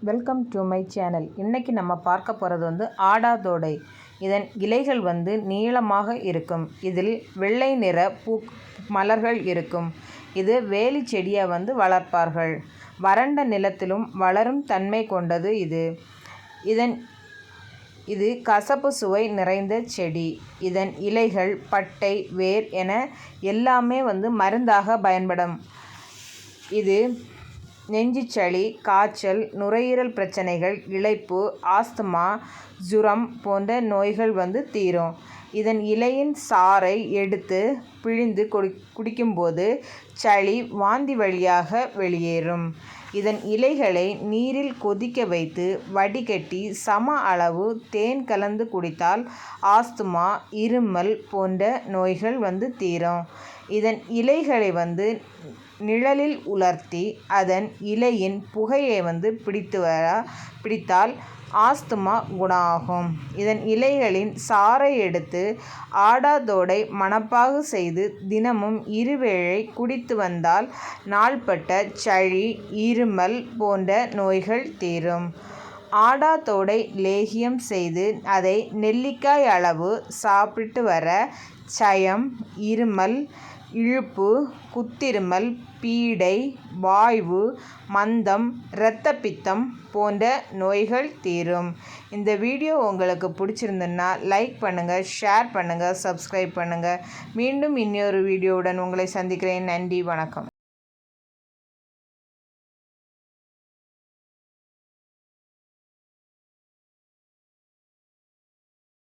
Welcome to my channel. இன்றைக்கி நம்ம பார்க்க போகிறது ஆடாதோடை. இதன் இலைகள் நீளமாக இருக்கும். இதில் வெள்ளை நிற மலர்கள் இருக்கும். இது வேலி செடியை வளர்ப்பார்கள். வறண்ட நிலத்திலும் வளரும் தன்மை கொண்டது இது கசப்பு சுவை நிறைந்த செடி. இதன் இலைகள், பட்டை, வேர் என எல்லாமே மருந்தாக பயன்படும். இது நெஞ்சுச்சளி, காய்ச்சல், நுரையீரல் பிரச்சனைகள், இளைப்பு, ஆஸ்துமா, ஜுரம் போன்ற நோய்கள் தீரும். இதன் இலையின் சாறை எடுத்து பிழிந்து குடிக்கும்போது சளி வாந்தி வழியாக வெளியேறும். இதன் இலைகளை நீரில் கொதிக்க வைத்து வடிகட்டி சம அளவு தேன் கலந்து குடித்தால் ஆஸ்துமா, இருமல் போன்ற நோய்கள் தீரும். இதன் இலைகளை நிழலில் உலர்த்தி அதன் இலையின் புகையை பிடித்தால் ஆஸ்துமா குணமாகும். இதன் இலைகளின் சாறை எடுத்து ஆடாதோடை மணப்பாகு செய்து தினமும் இருவேளை குடித்து வந்தால் நாள்பட்ட சளி, இருமல் போன்ற நோய்கள் தீரும். ஆடாதோடை லேகியம் செய்து அதை நெல்லிக்காய் அளவு சாப்பிட்டு வர சயம், இருமல், இழுப்பு, குத்திருமல், பீடை, வாய்வு, மந்தம், இரத்த பித்தம் போன்ற நோய்கள் தீரும். இந்த வீடியோ உங்களுக்கு பிடிச்சிருந்துன்னா லைக் பண்ணுங்கள், ஷேர் பண்ணுங்கள், சப்ஸ்கிரைப் பண்ணுங்கள். மீண்டும் இன்னொரு வீடியோவுடன் உங்களை சந்திக்கிறேன். நன்றி, வணக்கம்.